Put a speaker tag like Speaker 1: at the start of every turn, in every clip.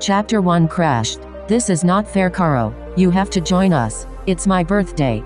Speaker 1: Chapter 1 crashed. This is not fair, Caro. You have to join us. It's my birthday.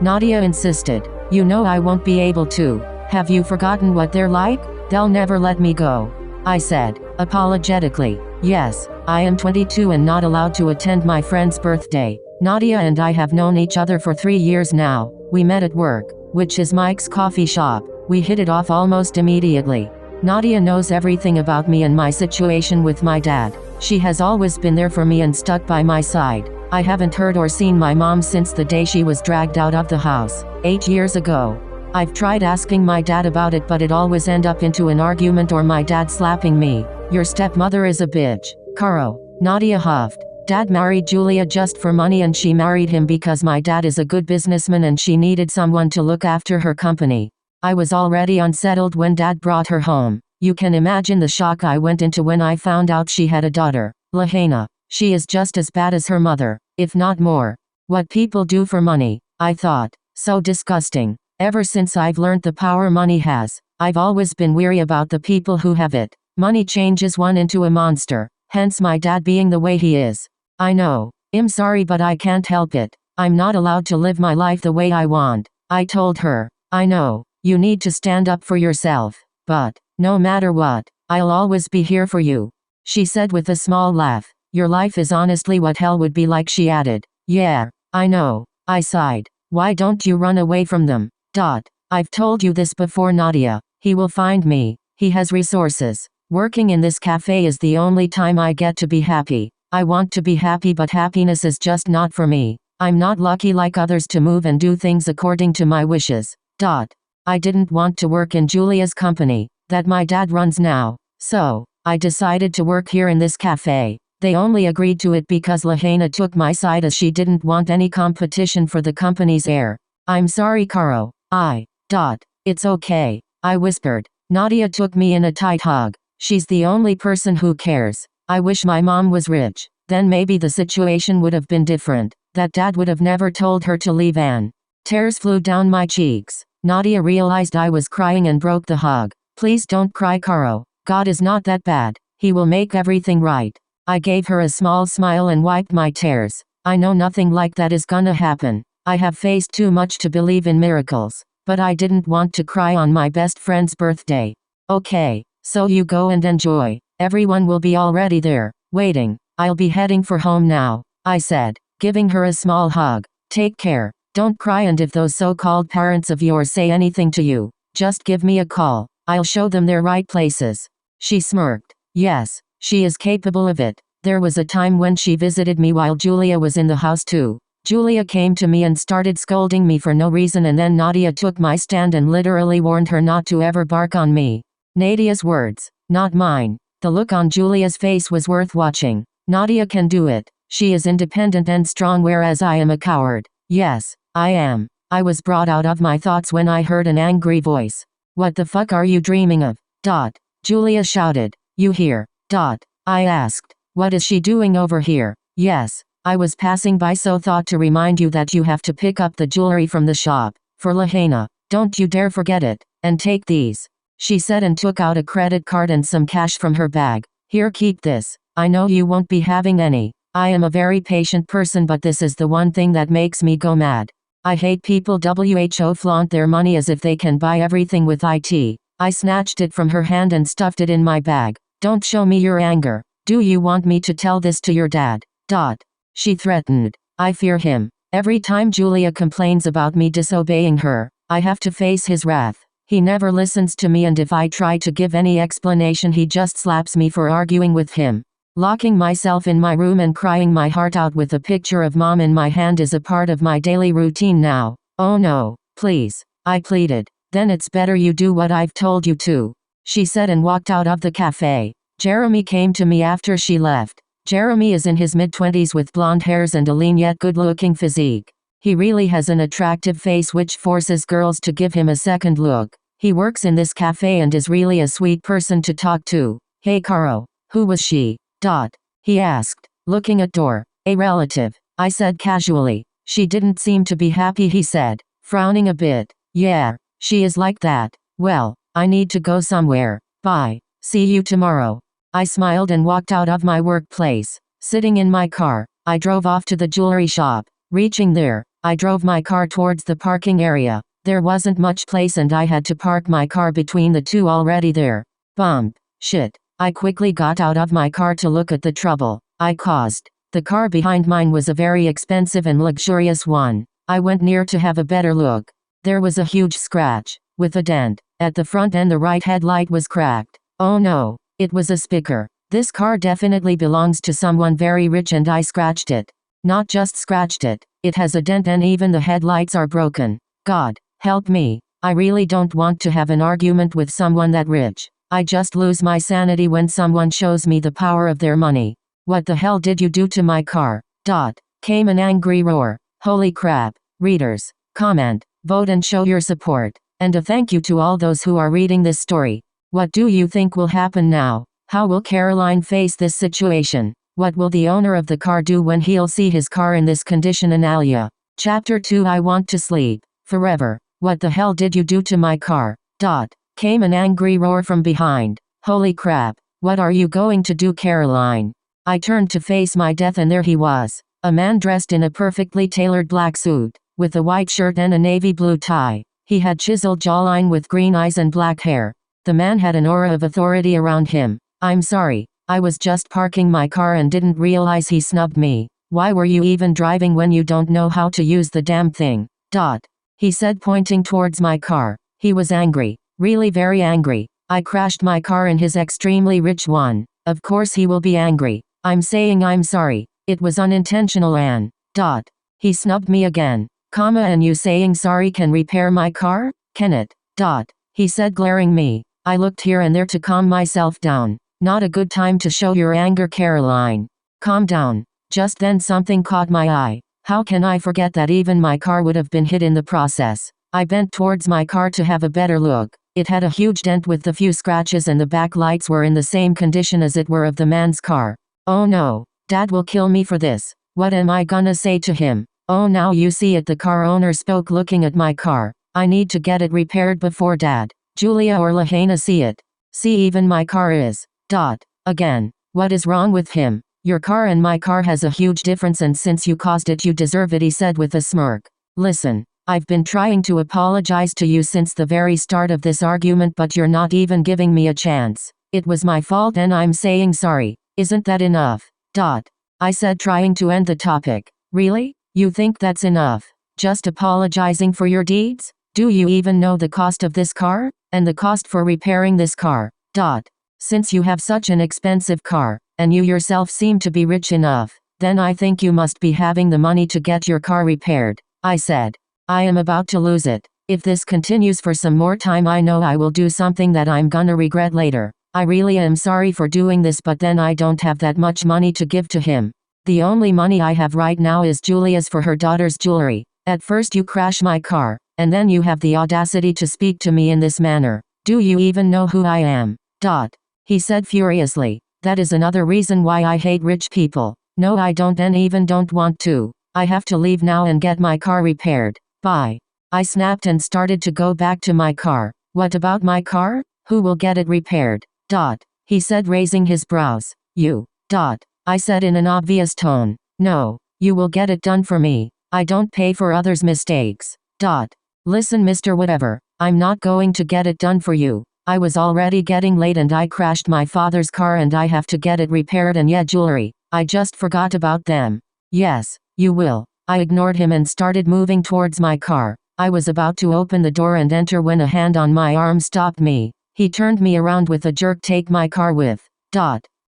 Speaker 1: Nadia insisted. You know I won't be able to. Have you forgotten what they're like? They'll never let me go. I said, apologetically. Yes, I am 22 and not allowed to attend my friend's birthday. Nadia and I have known each other for 3 years now. We met at work, which is Mike's coffee shop. We hit it off almost immediately. Nadia knows everything about me and my situation with my dad. She has always been there for me and stuck by my side. I haven't heard or seen my mom since the day she was dragged out of the house, 8 years ago. I've tried asking my dad about it, but it always ends up into an argument or my dad slapping me. Your stepmother is a bitch, Caro. Nadia huffed. Dad married Julia just for money, and she married him because my dad is a good businessman and she needed someone to look after her company. I was already unsettled when Dad brought her home. You can imagine the shock I went into when I found out she had a daughter, Lahaina. She is just as bad as her mother, if not more. What people do for money, I thought. So disgusting. Ever since I've learned the power money has, I've always been weary about the people who have it. Money changes one into a monster, hence my dad being the way he is. I know. I'm sorry, but I can't help it. I'm not allowed to live my life the way I want. I told her. I know. You need to stand up for yourself. But, no matter what, I'll always be here for you. She said with a small laugh. Your life is honestly what hell would be like, she added. Yeah, I know. I sighed. Why don't you run away from them? I've told you this before, Nadia. He will find me. He has resources. Working in this cafe is the only time I get to be happy. I want to be happy, but happiness is just not for me. I'm not lucky like others to move and do things according to my wishes. I didn't want to work in Julia's company, that my dad runs now. So, I decided to work here in this cafe. They only agreed to it because Lahaina took my side, as she didn't want any competition for the company's heir. I'm sorry, Caro. It's okay, I whispered. Nadia took me in a tight hug. She's the only person who cares. I wish my mom was rich. Then maybe the situation would have been different. That dad would have never told her to leave Anne. Tears flew down my cheeks. Nadia realized I was crying and broke the hug. Please don't cry, Caro. God is not that bad. He will make everything right. I gave her a small smile and wiped my tears. I know nothing like that is gonna happen. I have faced too much to believe in miracles. But I didn't want to cry on my best friend's birthday. Okay, so you go and enjoy. Everyone will be already there, waiting. I'll be heading for home now, I said, giving her a small hug. Take care. Don't cry, and if those so-called parents of yours say anything to you, just give me a call. I'll show them their right places. She smirked. Yes, she is capable of it. There was a time when she visited me while Julia was in the house too. Julia came to me and started scolding me for no reason, and then Nadia took my stand and literally warned her not to ever bark on me. Nadia's words, not mine. The look on Julia's face was worth watching. Nadia can do it. She is independent and strong, whereas I am a coward. Yes, I am. I was brought out of my thoughts when I heard an angry voice. What the fuck are you dreaming of? Julia shouted. You here? I asked. What is she doing over here? Yes, I was passing by, so thought to remind you that you have to pick up the jewelry from the shop. For Lahaina. Don't you dare forget it. And take these. She said and took out a credit card and some cash from her bag. Here, keep this. I know you won't be having any. I am a very patient person, but this is the one thing that makes me go mad. I hate people who flaunt their money as if they can buy everything with it. I snatched it from her hand and stuffed it in my bag. Don't show me your anger. Do you want me to tell this to your dad? She threatened. I fear him. Every time Julia complains about me disobeying her, I have to face his wrath. He never listens to me, and if I try to give any explanation, he just slaps me for arguing with him. Locking myself in my room and crying my heart out with a picture of mom in my hand is a part of my daily routine now. Oh no, please, I pleaded. Then it's better you do what I've told you to, she said and walked out of the cafe. Jeremy came to me after she left. Jeremy is in his mid-20s with blonde hairs and a lean yet good-looking physique. He really has an attractive face which forces girls to give him a second look. He works in this cafe and is really a sweet person to talk to. Hey Caro, who was she? He asked, looking at door. A relative, I said casually. She didn't seem to be happy, he said, frowning a bit. Yeah, she is like that. Well, I need to go somewhere. Bye. See you tomorrow. I smiled and walked out of my workplace. Sitting in my car, I drove off to the jewelry shop. Reaching there, I drove my car towards the parking area. There wasn't much place and I had to park my car between the two already there. Bump. Shit. I quickly got out of my car to look at the trouble I caused. The car behind mine was a very expensive and luxurious one. I went near to have a better look. There was a huge scratch, with a dent, at the front and the right headlight was cracked. Oh no, it was a speaker. This car definitely belongs to someone very rich and I scratched it. Not just scratched it, it has a dent and even the headlights are broken. God, help me. I really don't want to have an argument with someone that rich. I just lose my sanity when someone shows me the power of their money. What the hell did you do to my car? Came an angry roar. Holy crap. Readers, comment, vote and show your support. And a thank you to all those who are reading this story. What do you think will happen now? How will Caroline face this situation? What will the owner of the car do when he'll see his car in this condition? Analia. Chapter 2. I want to sleep forever. What the hell did you do to my car? Came an angry roar from behind. Holy crap. What are you going to do, Caroline? I turned to face my death and there he was. A man dressed in a perfectly tailored black suit, with a white shirt and a navy blue tie. He had chiseled jawline with green eyes and black hair. The man had an aura of authority around him. I'm sorry, I was just parking my car and didn't realize he snubbed me. Why were you even driving when you don't know how to use the damn thing? He said, pointing towards my car. He was angry, really very angry. I crashed my car in his extremely rich one. Of course he will be angry. I'm saying I'm sorry. It was unintentional and he snubbed me again. And you saying sorry can repair my car? Can it? He said, glaring me. I looked here and there to calm myself down. Not a good time to show your anger, Caroline. Calm down. Just then something caught my eye. How can I forget that even my car would have been hit in the process? I bent towards my car to have a better look. It had a huge dent with the few scratches and the back lights were in the same condition as it were of the man's car. Oh no, Dad will kill me for this. What am I gonna say to him? Oh, now you see it, the car owner spoke, looking at my car. I need to get it repaired before Dad, Julia or Lahaina see it. See, even my car is. Again. What is wrong with him? Your car and my car has a huge difference and since you caused it you deserve it, he said with a smirk. Listen, I've been trying to apologize to you since the very start of this argument but you're not even giving me a chance. It was my fault and I'm saying sorry. Isn't that enough? I said, trying to end the topic. Really? You think that's enough? Just apologizing for your deeds? Do you even know the cost of this car? And the cost for repairing this car? Since you have such an expensive car, and you yourself seem to be rich enough, then I think you must be having the money to get your car repaired. I said. I am about to lose it. If this continues for some more time I know I will do something that I'm gonna regret later. I really am sorry for doing this but then I don't have that much money to give to him. The only money I have right now is Julia's for her daughter's jewelry. At first you crash my car, and then you have the audacity to speak to me in this manner. Do you even know who I am? He said furiously. That is another reason why I hate rich people. No, I don't and even don't want to. I have to leave now and get my car repaired. Bye. I snapped and started to go back to my car. What about my car? Who will get it repaired? He said, raising his brows. You. I said in an obvious tone. No, you will get it done for me. I don't pay for others' mistakes. Listen, Mr. Whatever, I'm not going to get it done for you. I was already getting late and I crashed my father's car and I have to get it repaired and yeah, jewelry. I just forgot about them. Yes, you will. I ignored him and started moving towards my car. I was about to open the door and enter when a hand on my arm stopped me. He turned me around with a jerk. Take my car with.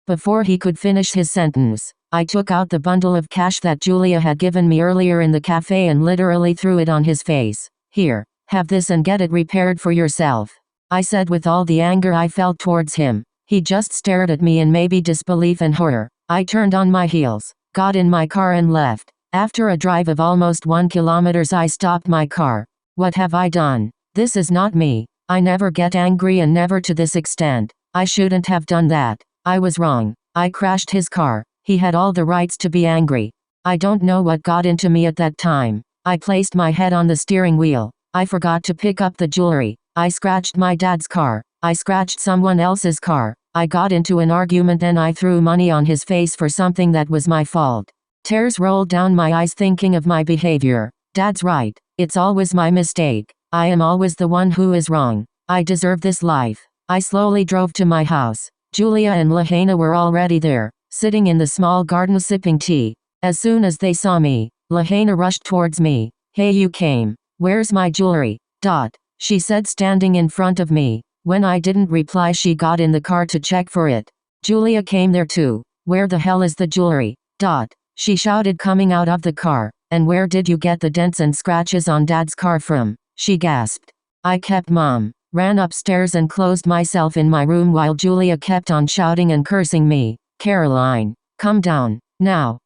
Speaker 1: Before he could finish his sentence, I took out the bundle of cash that Julia had given me earlier in the cafe and literally threw it on his face. Here, have this and get it repaired for yourself. I said with all the anger I felt towards him. He just stared at me in maybe disbelief and horror. I turned on my heels, got in my car and left. After a drive of almost 1 kilometer I stopped my car. What have I done? This is not me. I never get angry and never to this extent. I shouldn't have done that. I was wrong. I crashed his car. He had all the rights to be angry. I don't know what got into me at that time. I placed my head on the steering wheel. I forgot to pick up the jewelry. I scratched my dad's car. I scratched someone else's car. I got into an argument and I threw money on his face for something that was my fault. Tears rolled down my eyes thinking of my behavior. Dad's right. It's always my mistake. I am always the one who is wrong. I deserve this life. I slowly drove to my house. Julia and Lahaina were already there, sitting in the small garden sipping tea. As soon as they saw me, Lahaina rushed towards me. Hey, you came. Where's my jewelry? She said, standing in front of me. When I didn't reply, she got in the car to check for it. Julia came there too. Where the hell is the jewelry? She shouted, coming out of the car. And where did you get the dents and scratches on Dad's car from? She gasped. I kept mum. Ran upstairs and closed myself in my room while Julia kept on shouting and cursing me. Caroline, come down, now.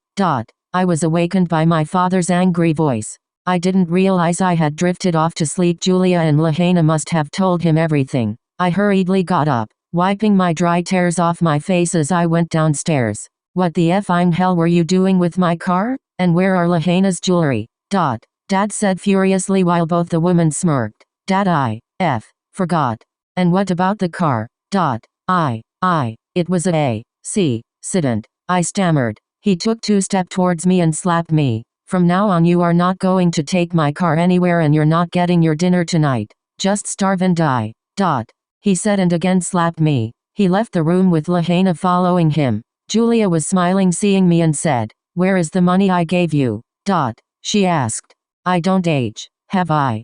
Speaker 1: I was awakened by my father's angry voice. I didn't realize I had drifted off to sleep. Julia and Lahaina must have told him everything. I hurriedly got up, wiping my dry tears off my face as I went downstairs. What the effing hell were you doing with my car? And where are Lahaina's jewelry? Dad said furiously while both the women smirked. Dad, forgot. And what about the car? It was a accident. I stammered. He took 2 steps towards me and slapped me. From now on you are not going to take my car anywhere and you're not getting your dinner tonight. Just starve and die. He said and again slapped me. He left the room with Lahaina following him. Julia was smiling seeing me and said, where is the money I gave you? She asked. I don't age, have I?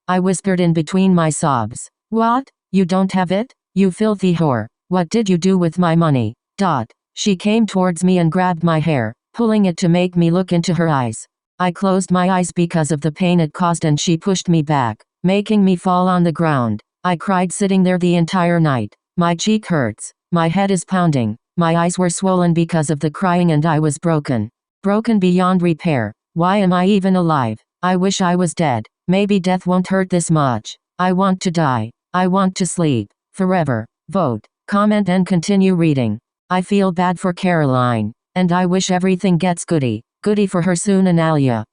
Speaker 1: I whispered in between my sobs. What? You don't have it? You filthy whore. What did you do with my money? She came towards me and grabbed my hair, pulling it to make me look into her eyes. I closed my eyes because of the pain it caused and she pushed me back, making me fall on the ground. I cried sitting there the entire night. My cheek hurts. My head is pounding. My eyes were swollen because of the crying and I was broken. Broken beyond repair. Why am I even alive? I wish I was dead. Maybe death won't hurt this much. I want to die. I want to sleep. Forever. Vote, comment and continue reading. I feel bad for Caroline. And I wish everything gets goody for her soon, Analia.